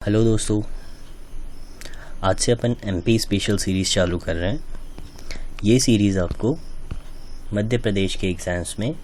Hello दोस्तों, आज से अपन एमपी स्पेशल सीरीज़ चालू कर रहे हैं। ये सीरीज़ आपको मध्य प्रदेश के एग्ज़ाम्स में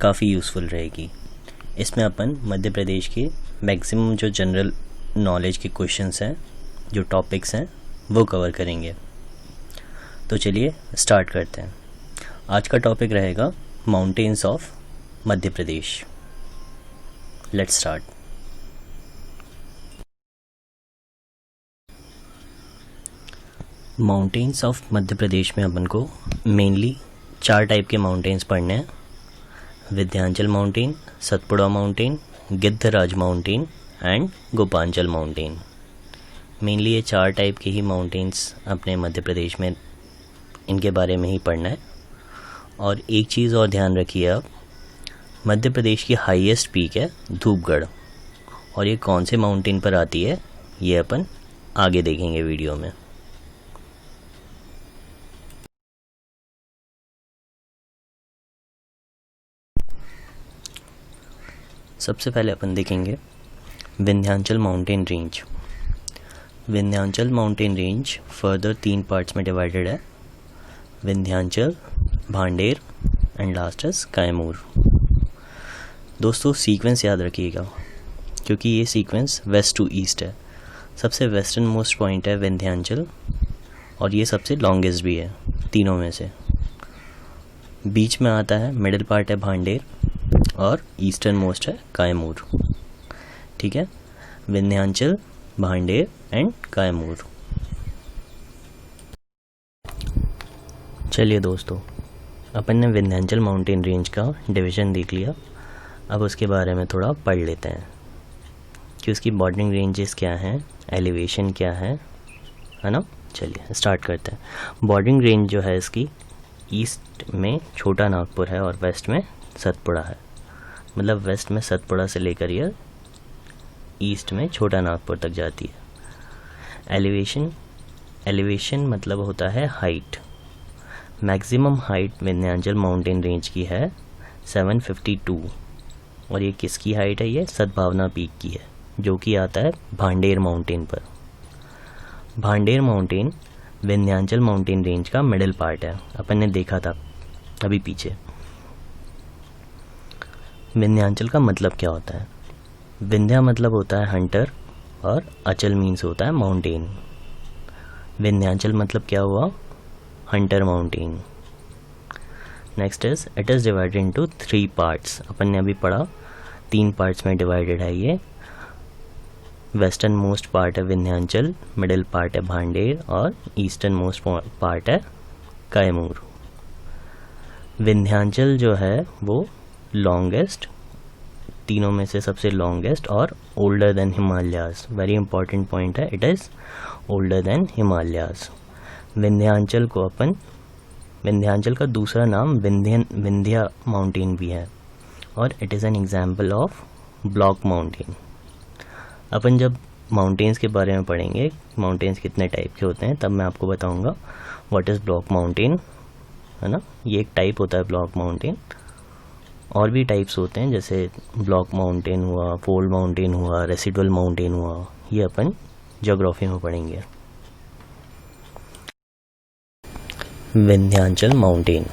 काफ़ी यूज़फुल रहेगी। इसमें अपन मध्य प्रदेश के मैक्सिमम जो जनरल नॉलेज के क्वेश्चंस हैं, जो टॉपिक्स हैं, वो कवर करेंगे। तो चलिए स्टार्ट करते हैं। आज का टॉपिक रहेगा mountains of Madhya Pradesh. Let's start. Mountains of Madhya Pradesh में अपन को मेनली 4 टाइप के माउंटेन्स पढ़ने हैं। Vindhyachal mountain, Satpura mountain, Giddhraj mountain and Gopanchal mountain. Mainly ये 4 टाइप के ही माउंटेन्स अपने मध्य प्रदेश में, इनके बारे में ही पढ़ना है। और एक चीज़ और ध्यान रखिए आप, मध्य प्रदेश की हाईएस्ट पीक है धूपगढ़, और ये कौन से माउंटेन पर आती है ये अपन आगे देखेंगे वीडियो में। सबसे पहले अपन देखेंगे Vindhyachal mountain range. Vindhyachal mountain range further 3 parts में डिवाइडेड है, Vindhyachal, Bhander and last is Kaimur. दोस्तों सीक्वेंस याद रखिएगा, क्योंकि ये सीक्वेंस वेस्ट टू ईस्ट है। सबसे वेस्टर्न मोस्ट पॉइंट है विंध्याचल, और ये सबसे लॉन्गेस्ट भी है तीनों में से। बीच में आता है, मिडिल पार्ट है भांडेर, और ईस्टर्न मोस्ट है कैमूर। ठीक है, विंध्याचल, भांडेर एंड कैमूर। चलिए दोस्तों, अपन ने विंध्याचल माउंटेन रेंज का डिवीज़न देख लिया। अब उसके बारे में थोड़ा पढ़ लेते हैं कि उसकी बॉर्डरिंग रेंजेस क्या हैं, एलिवेशन क्या है ना। चलिए स्टार्ट करते हैं। बॉर्डरिंग रेंज जो है इसकी, ईस्ट में छोटा नागपुर है और वेस्ट में सतपुड़ा है। मतलब वेस्ट में सतपुड़ा से लेकर ये ईस्ट में छोटा नागपुर तक जाती है। एलिवेशन मतलब होता है height. Maximum height Vindhyachal mountain range की है 752, और ये किसकी हाइट है? ये सद्भावना पीक की है, जो कि आता है भांडेर माउंटेन पर। Bhander mountain Vindhyachal mountain range का मिडिल पार्ट है, अपन ने देखा था अभी पीछे। विंध्याचल का मतलब क्या होता है? विंध्या मतलब होता है हंटर, और अचल मीन्स होता है माउंटेन। विंध्याचल मतलब क्या हुआ? Hunter mountain. Next is it is divided into 3 parts. अपन ने अभी पढ़ा 3 पार्ट्स में डिवाइडेड है ये। वेस्टर्न मोस्ट पार्ट है विंध्याचल, मिडिल पार्ट है भांडेर, और ईस्टर्न मोस्ट पार्ट है कैमूर। विंध्याचल जो है वो लॉन्गेस्ट, तीनों में से सबसे लॉन्गेस्ट और older than Himalayas. Very important point है, it is older than Himalayas. Vindhyachal को अपन, विंध्याचल का दूसरा नाम विंध्या माउंटेन भी है, और it is an example of block mountain. अपन जब माउंटेन्स के बारे में पढ़ेंगे, माउंटेन्स कितने टाइप के होते हैं, तब मैं आपको बताऊंगा व्हाट इज़ ब्लॉक माउंटेन, है ना। ये एक टाइप होता है ब्लॉक माउंटेन। और भी टाइप्स होते हैं, जैसे ब्लॉक माउंटेन हुआ, फोल्ड माउंटेन हुआ, रेसिडुअल माउंटेन हुआ। ये अपन ज्योग्राफी में पढ़ेंगे। Vindhyachal mountain,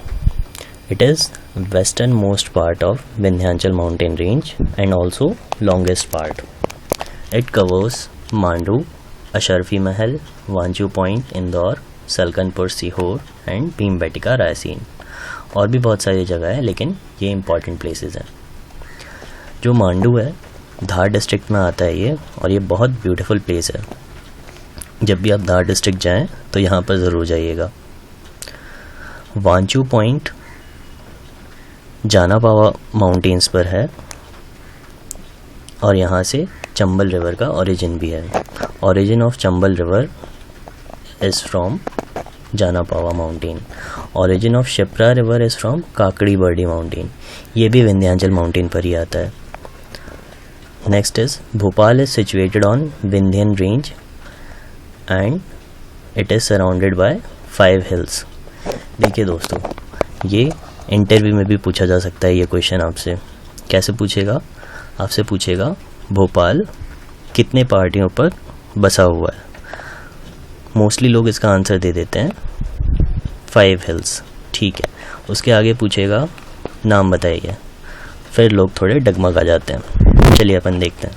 it is western most part of Vindhyachal mountain range and also longest part. It covers Mandu, Asharfi Mahal, Vanchu Point, Indore, Salkanpur, Sihor and Bhimbetka, Raयसेन। और भी बहुत सारी जगह है, लेकिन ये इंपॉर्टेंट प्लेसेस हैं। जो मांडू है धार डिस्ट्रिक्ट में आता है ये, और ये बहुत ब्यूटीफुल प्लेस है। जब भी आप धार डिस्ट्रिक्ट जाएं तो यहाँ पर ज़रूर जाइएगा। वांचू पॉइंट जानापावा माउंटेन्स पर है, और यहाँ से चंबल रिवर का ओरिजिन भी है। Origin of Chambal river is from Janapav mountain. Origin of Shipra river is from Kakri Bardi mountain. ये भी विंध्याचल माउंटेन पर ही आता है। Next is Bhopal is situated on Vindhyan range and it is surrounded by 5 hills. देखिए दोस्तों, ये इंटरव्यू में भी पूछा जा सकता है ये क्वेश्चन आपसे। कैसे पूछेगा? आपसे पूछेगा भोपाल कितने पहाड़ियों पर बसा हुआ है? मोस्टली लोग इसका आंसर दे देते हैं 5 हिल्स। ठीक है, उसके आगे पूछेगा नाम बताइए, फिर लोग थोड़े डगमगा जाते हैं। चलिए अपन देखते हैं।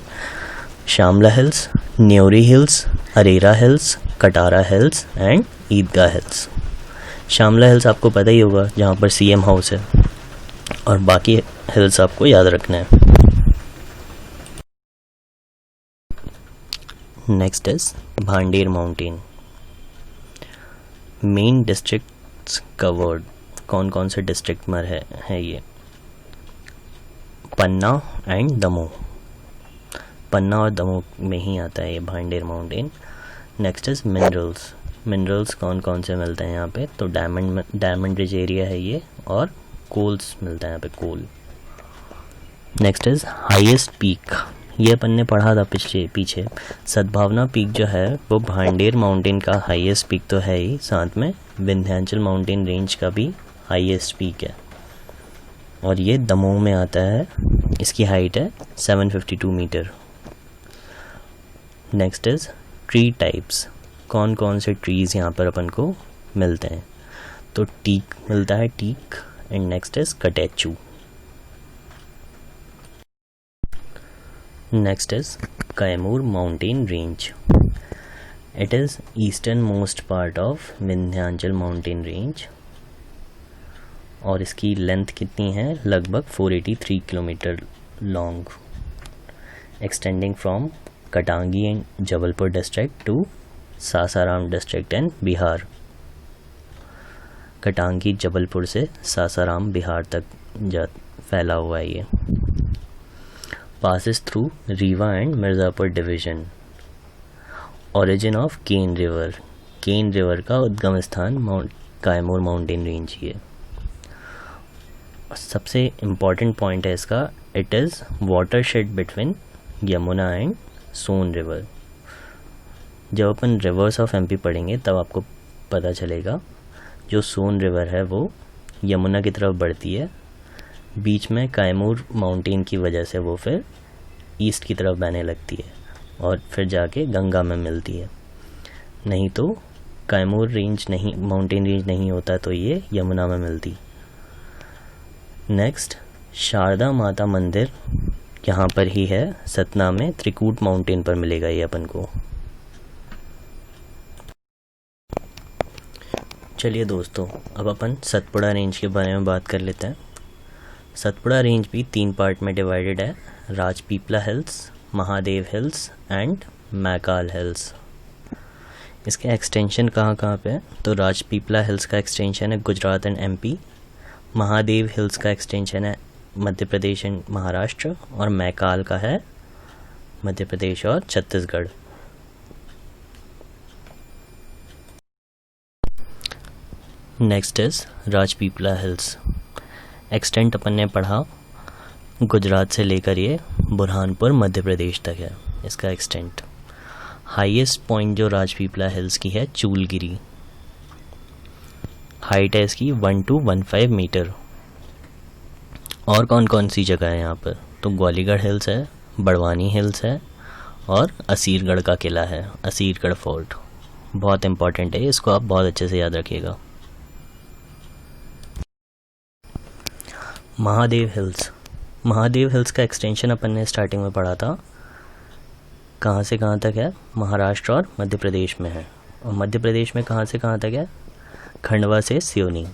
Shamla hills, Nyori hills, Arera hills, Katara hills and Idgah hills. Shamla hills आपको पता ही होगा, जहाँ पर सीएम हाउस है, और बाकी हिल्स आपको याद रखना है। Next is Bhander mountain. Main districts covered, कौन कौन से डिस्ट्रिक्ट में है ये? पन्ना एंड दमोह। पन्ना और दमोह में ही आता है ये Bhander mountain. Next is minerals. Minerals कौन कौन से मिलते हैं यहाँ पे? तो डायमंड रिच एरिया है ये, और कोल्स मिलता है यहाँ पे, coal. Next is highest peak. ये अपन ने पढ़ा था पीछे। सद्भावना पीक जो है वो भांडेर माउंटेन का हाईएस्ट पीक तो है ही, साथ में विंध्याचल माउंटेन रेंज का भी हाईएस्ट पीक है, और ये दमोह में आता है। इसकी हाइट है 752 metre. Next is tree types. कौन कौन से ट्रीज़ यहाँ पर अपन को मिलते हैं? तो टीक मिलता है, teak. And next is catechu. Next is Kaimur mountain range. It is eastern most part of Vindhyachal mountain range, और इसकी लेंथ कितनी है? लगभग 483 kilometre long, extending from Katangi and Jabalpur district to Sasaram district and Bihar. Katangi Jabalpur से सासाराम बिहार तक फैला हुआ है ये। Passes through Rewa and Mirzapur division. Origin of Ken river. Ken river का उद्गम स्थान कैमूर माउंटेन रेंज ही है। सबसे इम्पॉर्टेंट पॉइंट है इसका, it is watershed between Yamuna and Son river. जब अपन रिवर्स ऑफ एमपी पढ़ेंगे तब आपको पता चलेगा, जो सोन रिवर है वो यमुना की तरफ बढ़ती है, बीच में कैमूर माउंटेन की वजह से वो फिर ईस्ट की तरफ बहने लगती है, और फिर जाके गंगा में मिलती है। नहीं तो कैमूर रेंज नहीं, माउंटेन रेंज नहीं होता तो ये यमुना में मिलती। नेक्स्ट शारदा माता मंदिर यहाँ पर ही है, सतना में त्रिकूट माउंटेन पर मिलेगा ये अपन को। चलिए दोस्तों, अब अपन सतपुड़ा रेंज के बारे में बात कर लेते हैं। सतपुड़ा रेंज भी 3 पार्ट में डिवाइडेड है, Rajpipla hills, Mahadev hills and Maikal hills. इसके एक्सटेंशन कहाँ कहाँ पे है? तो राजपीपला हिल्स का एक्सटेंशन है Gujarat and MP, Mahadev hills का एक्सटेंशन है मध्य प्रदेश एंड महाराष्ट्र, और मैकाल का है मध्य प्रदेश और Chhattisgarh. Next is Rajpipla hills. Extent अपन ने पढ़ा, गुजरात से लेकर ये बुरहानपुर मध्य प्रदेश तक है इसका एक्सटेंट। हाईएस्ट पॉइंट जो राजपीपला हिल्स की है चूलगिरी। हाइट है इसकी 1215 मीटर। और कौन कौन सी जगह है यहाँ पर? तो ग्वालीगढ़ हिल्स है, बड़वानी हिल्स है, और असीरगढ़ का किला है, असीरगढ़ फोर्ट। बहुत इंपॉर्टेंट है, इसको आप बहुत अच्छे से याद रखिएगा। महादेव हिल्स। महादेव हिल्स का एक्सटेंशन अपन ने स्टार्टिंग में पढ़ा था, कहाँ से कहाँ तक है? महाराष्ट्र और मध्य प्रदेश में है। और मध्य प्रदेश में कहाँ से कहाँ तक है? खंडवा से सिवनी।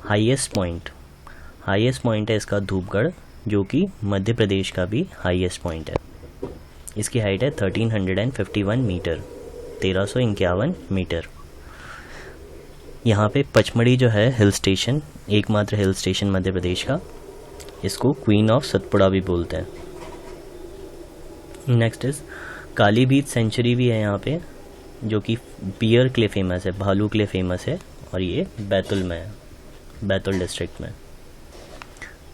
हाईएस्ट पॉइंट है इसका धूपगढ़, जो कि मध्य प्रदेश का भी हाईएस्ट पॉइंट है। इसकी हाइट है 1351 मीटर, 1351 मीटर। यहाँ पे पचमढ़ी जो है हिल स्टेशन, एकमात्र हिल स्टेशन मध्य प्रदेश का, इसको क्वीन ऑफ सतपुड़ा भी बोलते हैं। नेक्स्ट इज कालीभीत सेंचुरी भी है यहाँ पे, जो कि बियर के लिए फेमस है, भालू के लिए फेमस है, और ये बैतुल में है, बैतुल डिस्ट्रिक्ट में।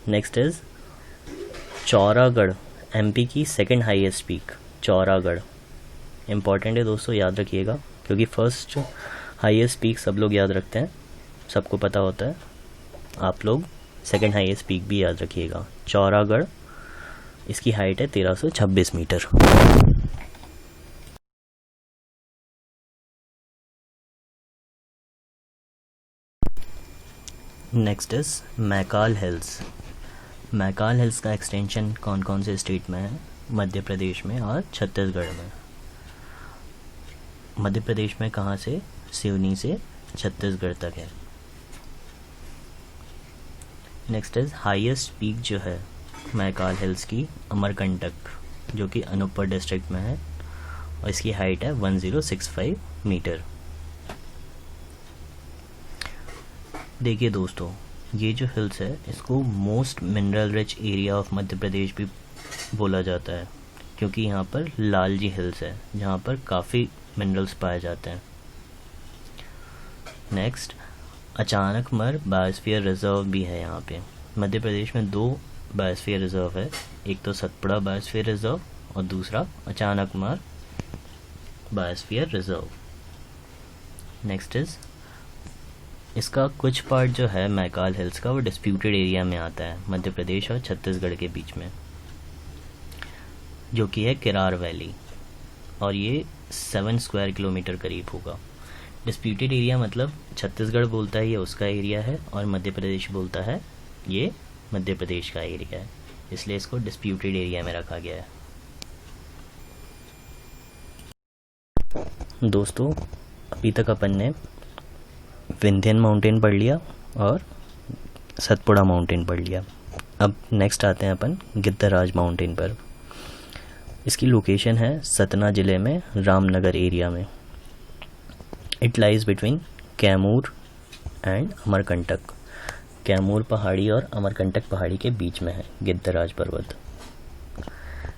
नेक्स्ट इज चौरागढ़, एमपी की second highest peak Chauragarh. Important है दोस्तों, याद रखिएगा, क्योंकि फर्स्ट हाईएस्ट पीक सब लोग याद रखते हैं, सबको पता होता है। आप लोग सेकंड हाईएस्ट पीक भी याद रखिएगा। चौरागढ़ इसकी हाइट है 1326 metre. Next is Maikal hills. Maikal hills का एक्सटेंशन कौन कौन से स्टेट में है? मध्य प्रदेश में और छत्तीसगढ़ में। मध्य प्रदेश में कहाँ से? सिवनी से छत्तीसगढ़ तक है। नेक्स्ट इज हाईएस्ट पीक जो है मैकाल हिल्स की, अमरकंटक, जो कि अनूपपुर डिस्ट्रिक्ट में है और इसकी हाइट है 1065 मीटर। देखिए दोस्तों, ये जो हिल्स है इसको most mineral rich area of Madhya Pradesh भी बोला जाता है, क्योंकि यहाँ पर लालजी हिल्स है जहाँ पर काफ़ी मिनरल्स पाए जाते हैं। नेक्स्ट, अचानकमर बायोस्फीयर रिजर्व भी है यहाँ पे। मध्य प्रदेश में 2 बायोस्फीयर रिजर्व है, एक तो सतपुड़ा बायोस्फीयर रिजर्व और दूसरा Achanakmar biosphere reserve. Next is, इसका कुछ पार्ट जो है मैकाल हिल्स का वो डिस्प्यूटेड एरिया में आता है, मध्य प्रदेश और छत्तीसगढ़ के बीच में, जो कि है किरार वैली, और ये 7 स्क्वायर किलोमीटर करीब होगा। डिस्प्यूटेड एरिया मतलब छत्तीसगढ़ बोलता है ये उसका एरिया है और मध्य प्रदेश बोलता है ये मध्य प्रदेश का एरिया है, इसलिए इसको डिस्प्यूटेड एरिया में रखा गया है। दोस्तों, अभी तक अपन ने विंध्यन माउंटेन पढ़ लिया और सतपुड़ा माउंटेन पढ़ लिया। अब नेक्स्ट आते हैं अपन गिद्धराज माउंटेन पर। इसकी लोकेशन है सतना ज़िले में रामनगर एरिया में। It lies between Kaimur and Amarkantak. Kaimur पहाड़ी और अमरकंटक पहाड़ी के बीच में है गिद्धराज पर्वत।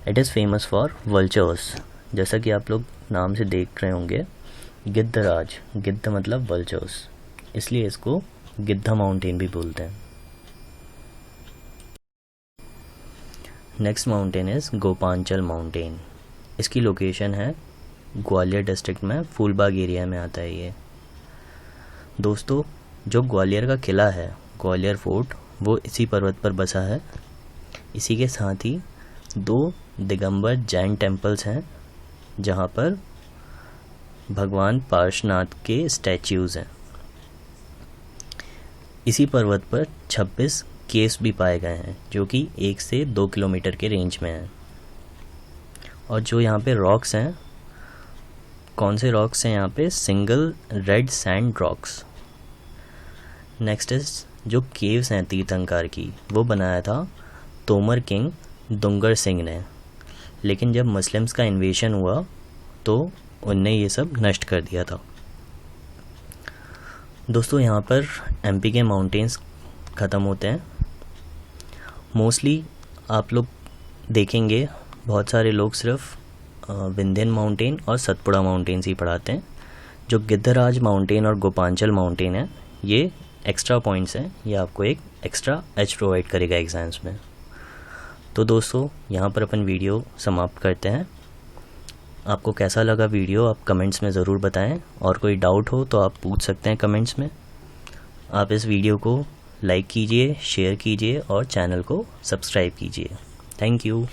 It is famous for vultures, जैसा कि आप लोग नाम से देख रहे होंगे। गिद्धराज, गिद्ध मतलब वल्चर्स, इसलिए इसको गिद्धा माउंटेन भी बोलते हैं। Next mountain is Gopanchal mountain. इसकी लोकेशन है ग्वालियर डिस्ट्रिक्ट में, फूलबाग एरिया में आता है ये। दोस्तों, जो ग्वालियर का किला है, ग्वालियर फोर्ट, वो इसी पर्वत पर बसा है। इसी के साथ ही 2 दिगंबर जैन टेम्पल्स हैं जहाँ पर भगवान पार्श्वनाथ के स्टैच्यूज़ हैं। इसी पर्वत पर 26 केव्स भी पाए गए हैं, जो कि 1 से 2 किलोमीटर के रेंज में हैं। और जो यहाँ पे रॉक्स हैं, कौन से रॉक्स हैं यहाँ पे? Single red sand rocks. Next is, जो केव्स हैं तीर्थंकर की, वो बनाया था तोमर किंग दुंगर सिंह ने, लेकिन जब मुस्लिम्स का इन्वेशन हुआ तो उनने ये सब नष्ट कर दिया था। दोस्तों, यहाँ पर एमपी के माउंटेन्स ख़त्म होते हैं। मोस्टली आप लोग देखेंगे बहुत सारे लोग सिर्फ विंध्यन माउंटेन और सतपुड़ा माउंटेन्स ही पढ़ाते हैं। जो गिद्धराज माउंटेन और गोपांचल माउंटेन है, ये एक्स्ट्रा पॉइंट्स हैं, ये आपको एक एक्स्ट्रा एज प्रोवाइड करेगा एग्ज़ाम्स में। तो दोस्तों, यहाँ पर अपन वीडियो समाप्त करते हैं। आपको कैसा लगा वीडियो आप कमेंट्स में ज़रूर बताएं, और कोई डाउट हो तो आप पूछ सकते हैं कमेंट्स में। आप इस वीडियो को लाइक कीजिए, शेयर कीजिए और चैनल को सब्सक्राइब कीजिए। Thank you.